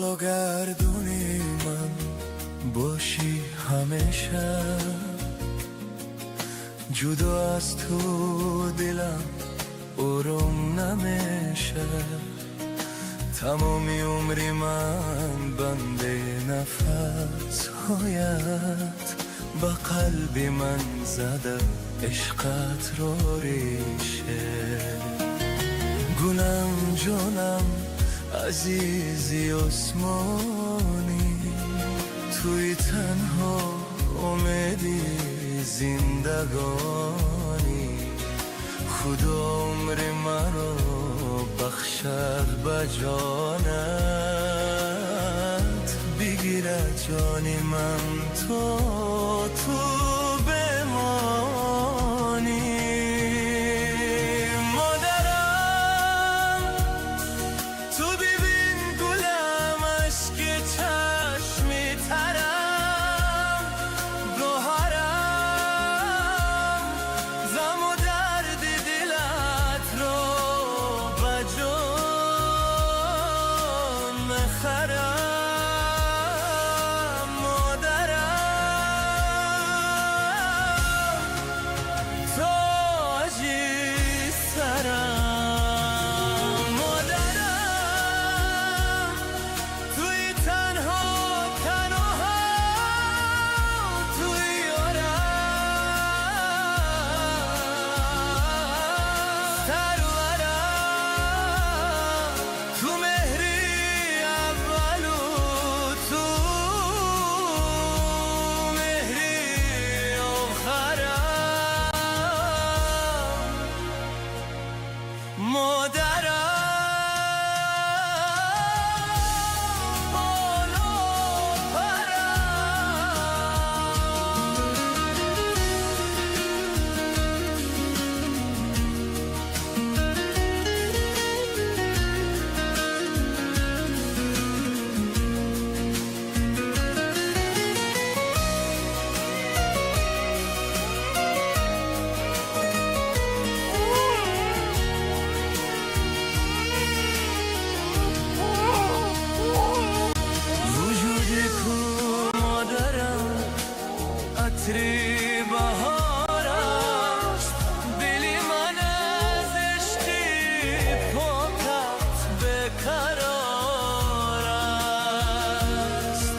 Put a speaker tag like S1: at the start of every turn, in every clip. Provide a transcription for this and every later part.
S1: و گردونی من باشی همیشه، جدا از تو دلم آروم نمیشه. تمامی عمری من بنده نفس هایت، به قلب من زده عشقت رو ریشه. گلم جانم عزیزی عثمانی، توی تنها امیدی زندگانی. خدا عمر مرا بخشد به جانت، بگیره جانی من تو بمانی. مادرم تو ببین گلم اشک چشمی ترم، گوهرم غم و درد دلت رو به جان میخرم. عطری بهار است، دلی من از عشقی پاکت بقرار است.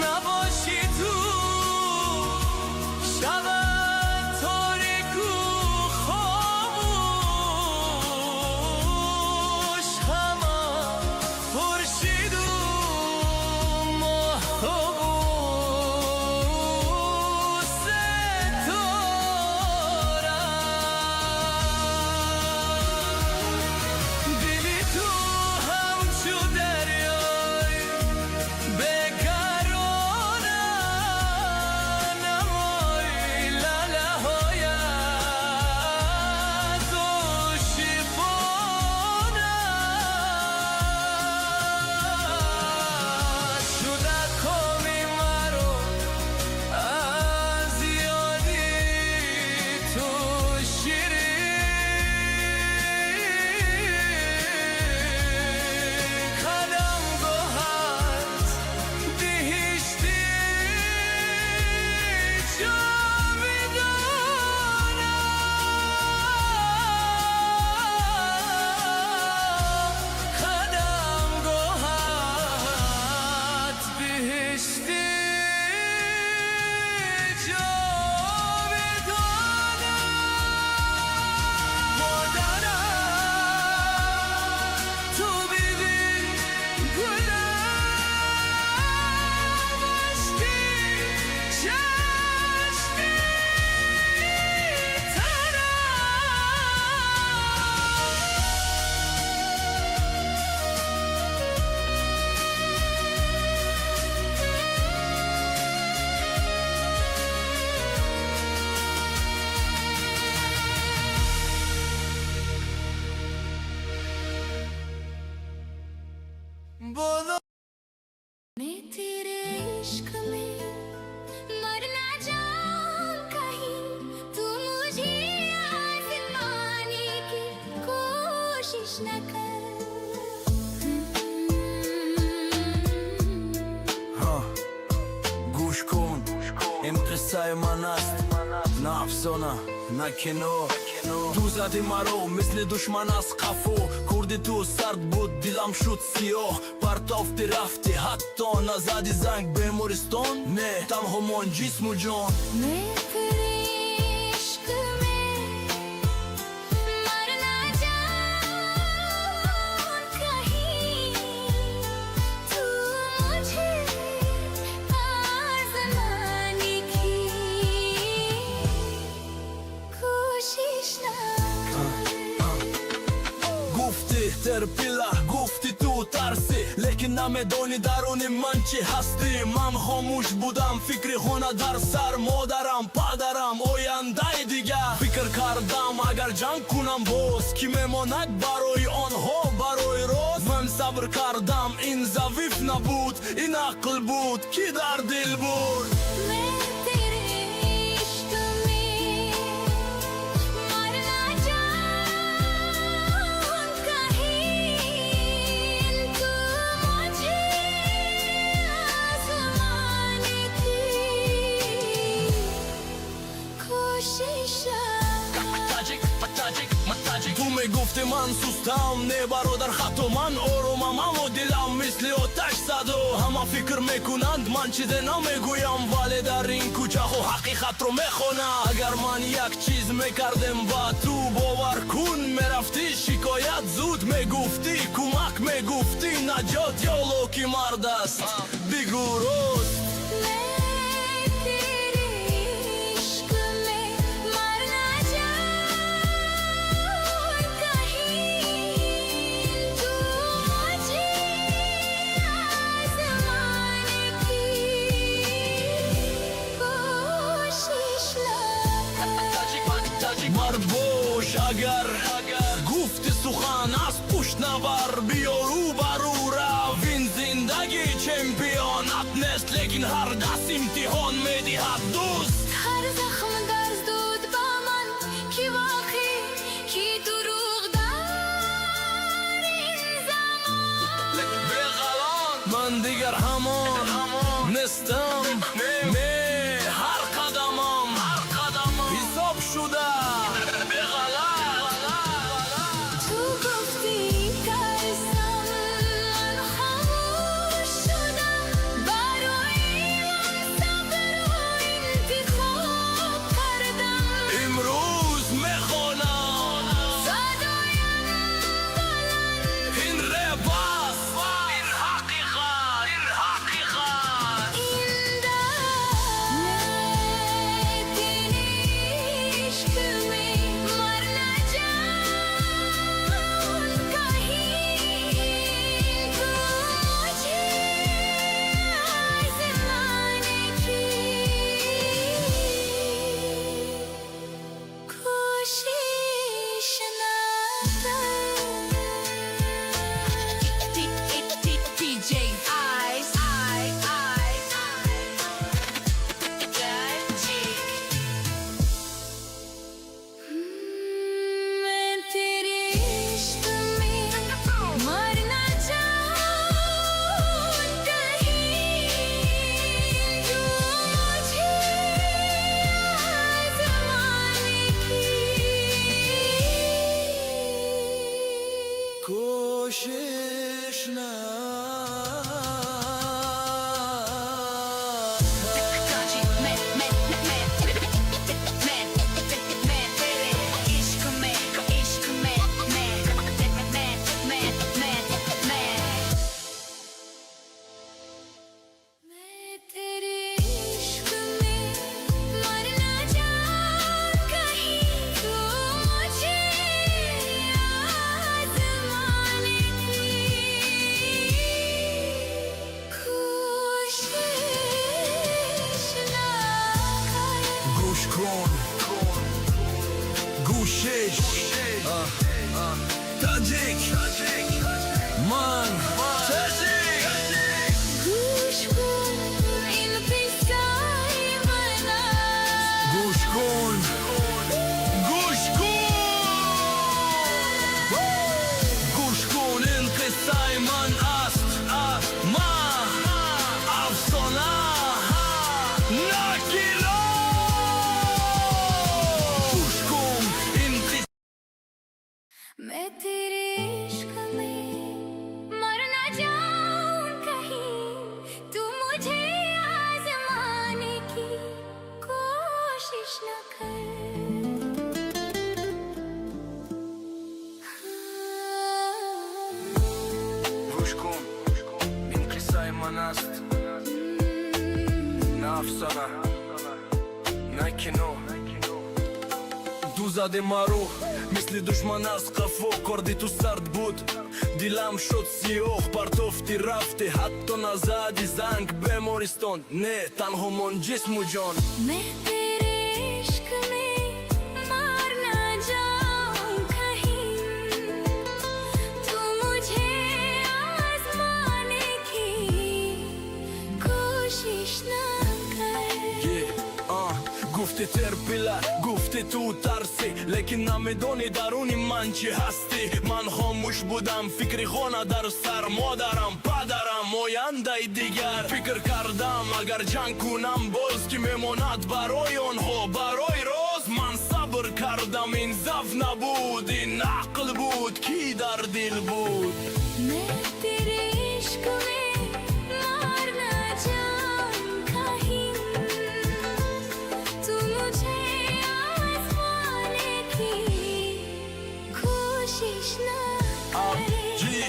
S1: نباشی تو شب تاریک و خاموش، همه خورشید و ماه
S2: मैं तेरे इश्क में मर ना जाऊं कहीं, तू मुझे आजमाने की कोशिश न कर।
S3: قصه من است، نه افسانه نه کنو. تو زدی مرا مثل دشمن از قفو، کردی تو سرد بود دلم شد سیاه. پرتافتی رفتی حتی نزدی زنگ بیمارستان، نه تنها من جسم و جان.
S2: मैं तेरे इश्क में मर ना जाऊं कहीं, तू मुझे आज़माने की कोशिश ना
S3: گفتی ترپیلا، گفتی تو ترسی، لیکن نمیدانی درون من چی هستی. من خاموش بودم، فکر خونه در سر، مادرم پدرم آینده دیگه. فکر کردم اگر جنگ کنم باز کی میماند برای آنها برای راز. من صبر کردم این ضعیف نبود، این عقل بود کی در دل بود.
S2: मैं तेरे इश्क में मर ना जाऊं कहीं, तू मुझे आज़माने की कोशिश
S3: تو میگفتی من سستم، نه برادر خطا من آرومم، اما دلم مثل آتش زد و همه فکر میکنند من چیزی نمیگویم، ولی در این کوچه و حقیقت رو میخونم. اگر من یک چیز میکردم با تو باور کن، میرفتی شکایت زود میگفتی، کمک میگفتی، نجات یا لوکی مرد است بگو راست.
S2: मैं तेरे इश्क में मर ना जाऊं कहीं, तू मुझे आज़माने की कोशिश
S3: مرد باش اگر گفتی سخن از پشت نبر، بیا رو برو رو. این زندگی چمپیونت نیست، لیکن هر دست امتحان میدهد دوست.
S2: هر زخم درز دود با من کی واقعی کی دروغ در این زمان.
S3: بغلان من دیگر همان نیستم، نه هر قدمم حساب شده
S2: تو گفتی ترسم، من خاموش شدم، برای من صبر و انتخاب کردم.
S3: امروز میخونم
S2: صدایم بلند
S3: این رپ است، این حقیقت، این حقیقت.
S2: این در मैं तेरे इश्क में मर ना जाऊं कहीं, तू मुझे आज़माने की कोशिश ना DJ Eyes मैं तेरे इश्क में मर ना जाऊं कहीं, तू मुझे आज़माने की
S3: کوشش نه
S2: मैं तेरे इश्क में मर ना जाऊं कहीं, तू मुझे आज़माने की कोशिश ना कर.
S3: گوش کن گوشش تاجیک من تاجیک.
S2: گوش کن این قصه‌ی من است.
S3: گوش کن گوش کن گوش کن این قصه من است، من افسانه نه گیلان. من است نه افسانه نه کینو دو زده مرو مثل دشمن از قفو کردی تو سرد بود دیلم شد سیاه پرتفتی رفتی حتی نزدی زنگ بیمارستان نه تنها من جسم و جان
S2: मैं तेरे इश्क में मार ना जाऊं कहीं तू मुझे आजमाने की कोशिश ना कर
S3: گفتی ترپیله گفتی تو ترسی لیکن نمیدونی درونی من چی هستی من خاموش بودم فکری خانه در سر مادرم پدرم آینده دیگر فکر کردم اگر جنگ کنم باز که میماند برای آنها برای روز من صبر کردم این ضعف نبود این عقل بود کی در دل بود
S2: मैं तेरे इश्क में मार ना जाऊं कहीं तू मुझे आजमाने की कोशिश ना
S3: جی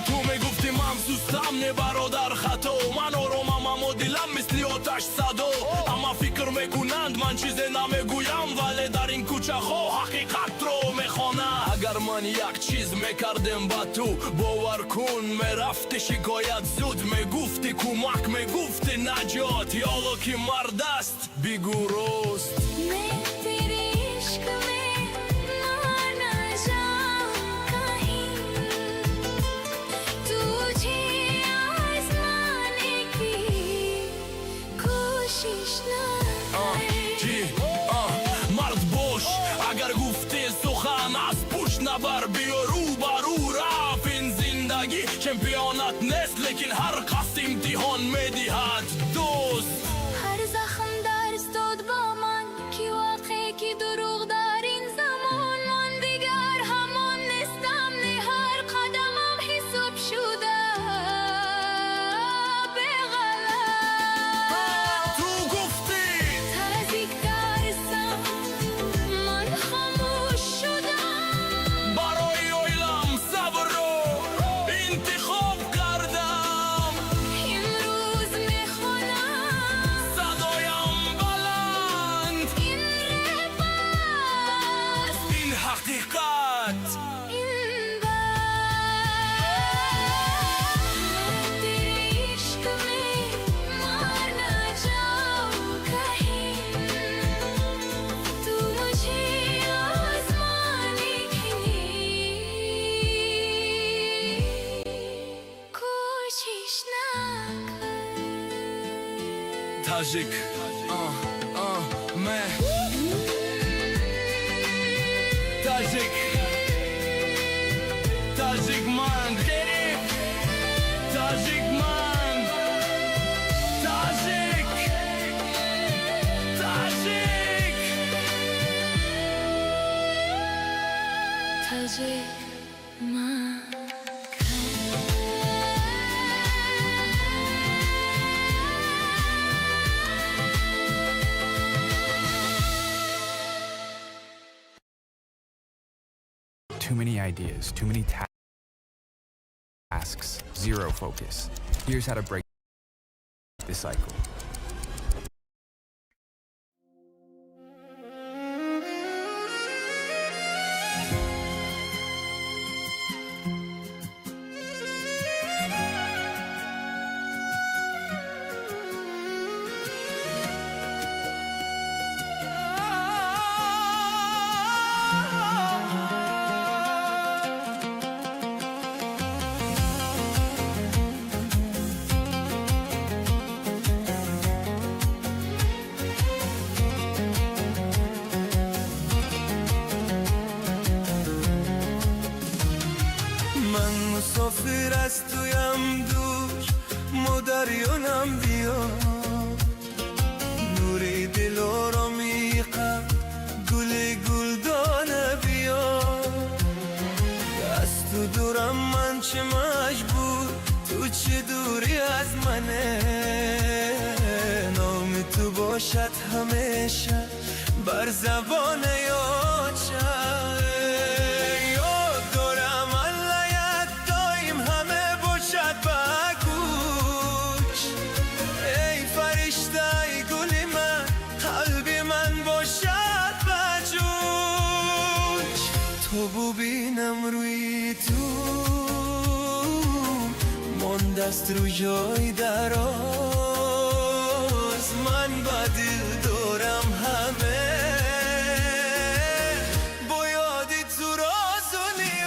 S3: تو میگفتی من سوستم نه برادر خطا من آرامم اما دلم مثل آتش صدا اما فکر میکنند من چیزی نمیگویم ولی در این کوچه ها حقیقت رو میخوانه اگر من یک چیز میکردم با تو باور کن میرفتی شکایت زود میگفتی کمک میگفتی نجات یالا که مرد است بگو راست
S2: मैं तेरे इश्क में मार ना जाऊं कहीं तुझे आजमाने की कोशिश ना
S3: جی مرد باش اگر گفتی سخن از پشت نبر بیا رو برو رفت این زندگی چمپیونات نیست لیکن هر قصد امتحان میدهد دوست
S2: هر زخم درس داد با من کی واقعی کی دروغ در این زمان من دیگر همان نیستم نه هر قدمم حساب شده به غلط
S3: تو گفتی
S2: تازیک درسم من خاموش شدم
S3: برای اویلم صبر رو انتخاب کردم
S2: امروز میخونم
S3: صدایم بلند
S2: این رپ است
S3: این حقیقت
S2: این بات मैं तेरे इश्क में मार ना जाऊं कहीं तू मुझे आजमाने की कोशिश ना कर
S3: تاجیک من تاجیک تاجیک من تاجیک من تاجیک تاجیک
S2: تاجیک من
S4: Too many ideas, too many tasks, zero focus. Here's how to break the cycle.
S1: مسافر از تویم دور مدریانم بیا نوری دل آرامی قلب گل گلدانه بیا از تو دورم من چه مجبور تو چه دوری از منه نام تو باشد همیشه بر زبان یاد شد یاد دارم الله دایم همه باشد بگو مانده است رو جای دراز من با دل دارم همه با یادی تو راز و نیاز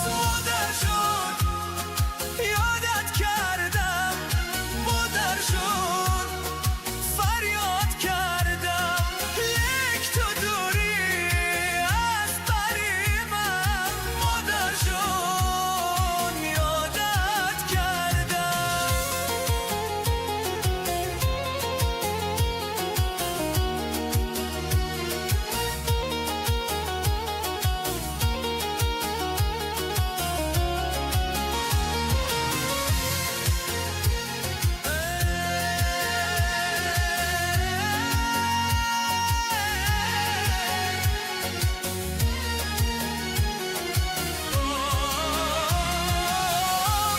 S1: مادر جان یادت کردم مادر جان فریاد کردم یک تو دوری از بری من مادر جان یادت کردم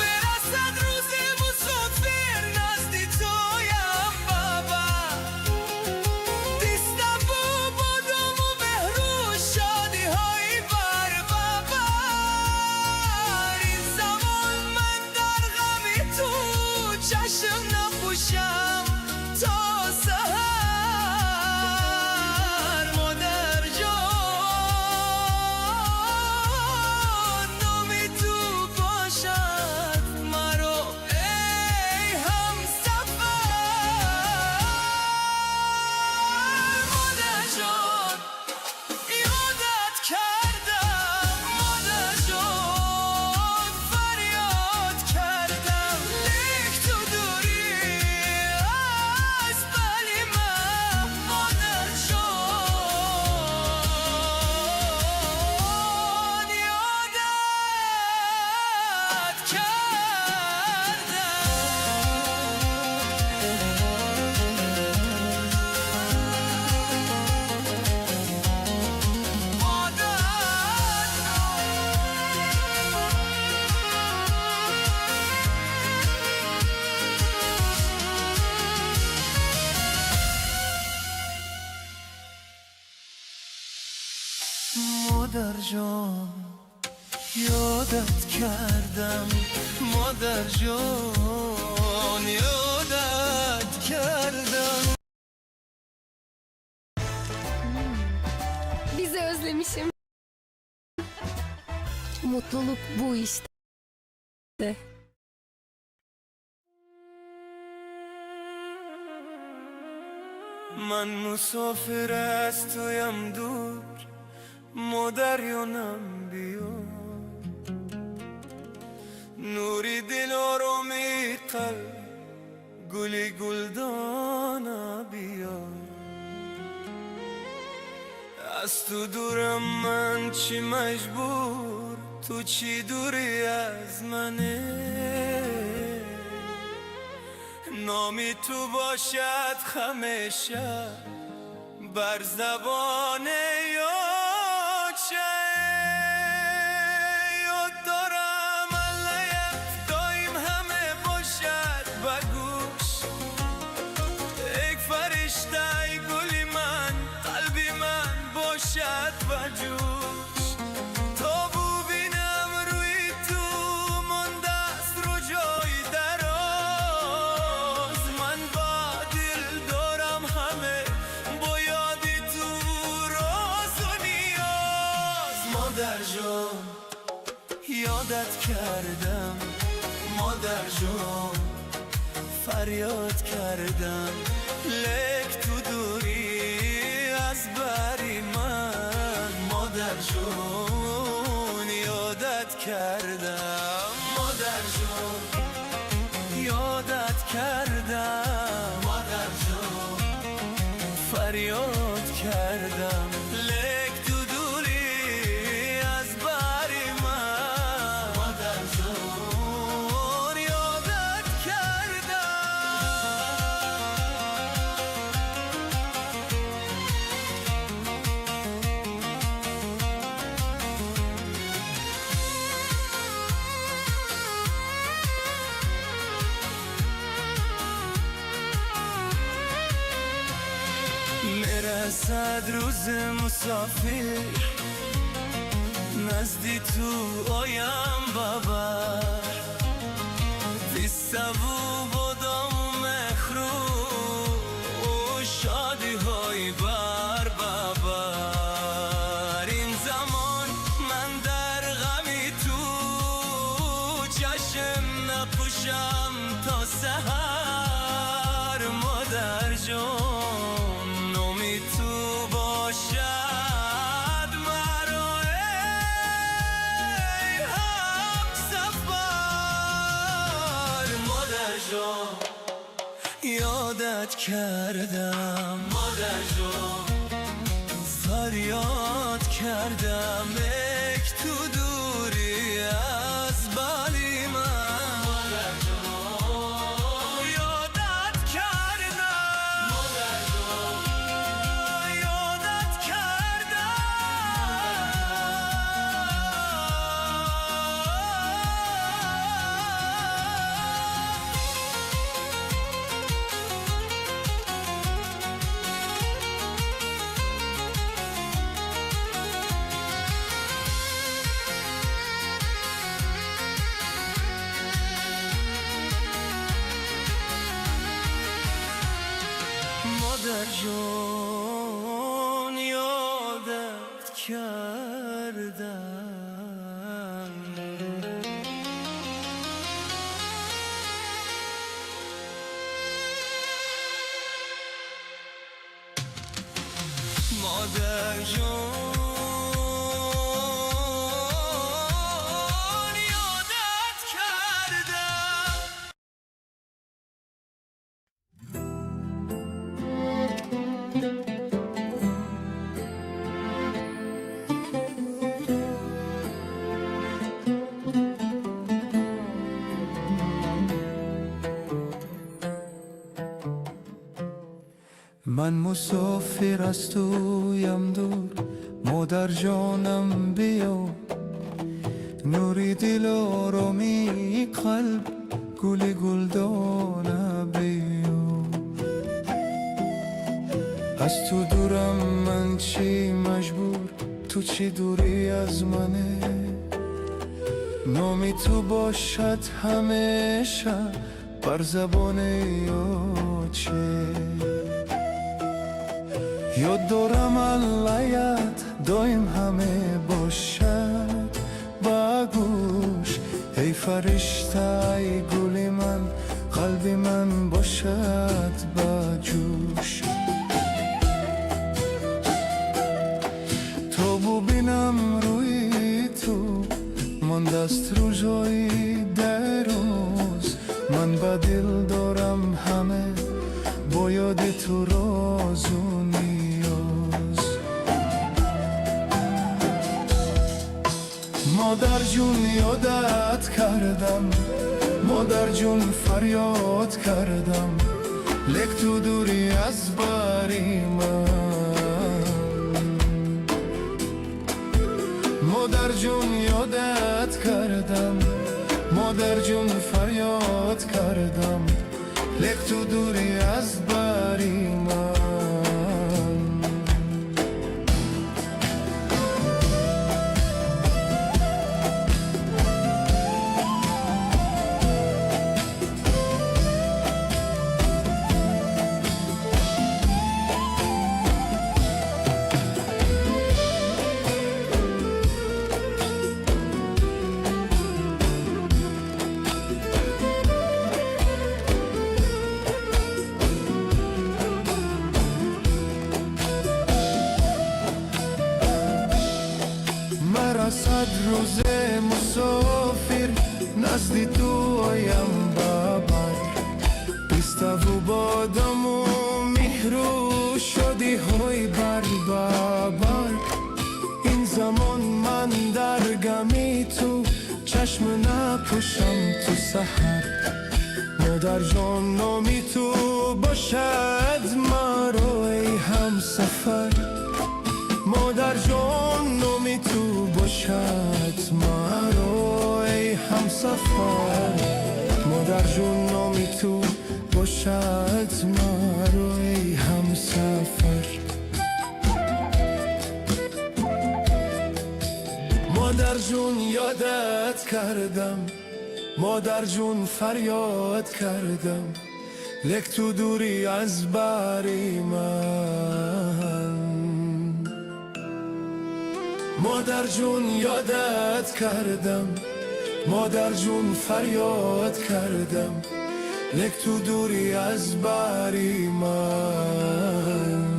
S1: میرسد روز مسافر نزدی تویم بابا دیستم و بادم و مهرو شادی های بر بابا این زمان من در غمی تو چشم نپوشم تا سهر مادر جان نامی تو باشد مرا ای همسفر مادر جان یادت کردم مادر جان فریاد کردم لیک تو دوری از بلی من مادر جان یادت کردم مادر جان یادت کردم مادر جان یادت کردم
S5: Bizi özlemişim. Mutluluk bu işte.
S1: من مسافر از تویم دور مادر یانم بیا نوری دل آرامی قلب گلی گلدانا بیا از تو دورم من چی مجبور تو چی دوری از منه نامی تو باشد همیشه بر زبان یاچه یاد دارم علیت دایم همه باشد بگوش یک فرشته گلی من قلبی من باشد بجوش تا ببینم روی تو مانده است رو جای دراز من با دل دارم همه با یادی تو راز و نیاز مادر جان یادت کردم مادر جان فریاد کردم لیک تو دوری از بری من مادر جان یادت کردم مادر جان یادت کردم مادر جان فریاد کردم لیک تو دوری از بری من مادر جان یادت میرسد روز مسافر نزدی تو آیم بابا نپوشم تا سحر مادر جان امید تو باشد مرا ای همسفر مادر جان یادت کردم مادر جان فریاد کردم یک تو دوری از بلی من مادر جان یادت کردم مادر جان یادت مادر جان یادت کردم مادر جان یادت کردم من مسافر از تویم دور مادر جانم بیا نوری دل آرامی قلب گل گلدانه بیا از تو دورم من چی مجبور تو چی دوری از منه نامی تو باشد همیشه بر زبان یا چه یاد دارم اللهیت دایم همه باشد با گوش ای فرشته ای گل من قلب من باشد با جوش تا ببینم روی تو من دست روزایی در روز من با دل دارم همه با یاد تو راز و نیاز مادر جون یادت کردم مادر جون فریاد کردم لک تو دوری از باری من مادر جون یادت کردم مادر جون فریاد کردم لک تو دوری از باری من صد روز مسافر نزد تو آیم بابر بیستو بادم و مهرو شدی های بر بابر این زمان من در گمی تو چشم نپوشم تو سحر مادر جان نامی تو باشد مرا ای همسفر مادر جان نامی تو باشد مرا ای همسفر مادر جون نامی تو باشد مرا ای همسفر مادر جون یادت کردم مادر جون فریاد کردم لک تو دوری از باری من مادر جون یادت کردم مادر جون فریاد کردم لک تو دوری از بری من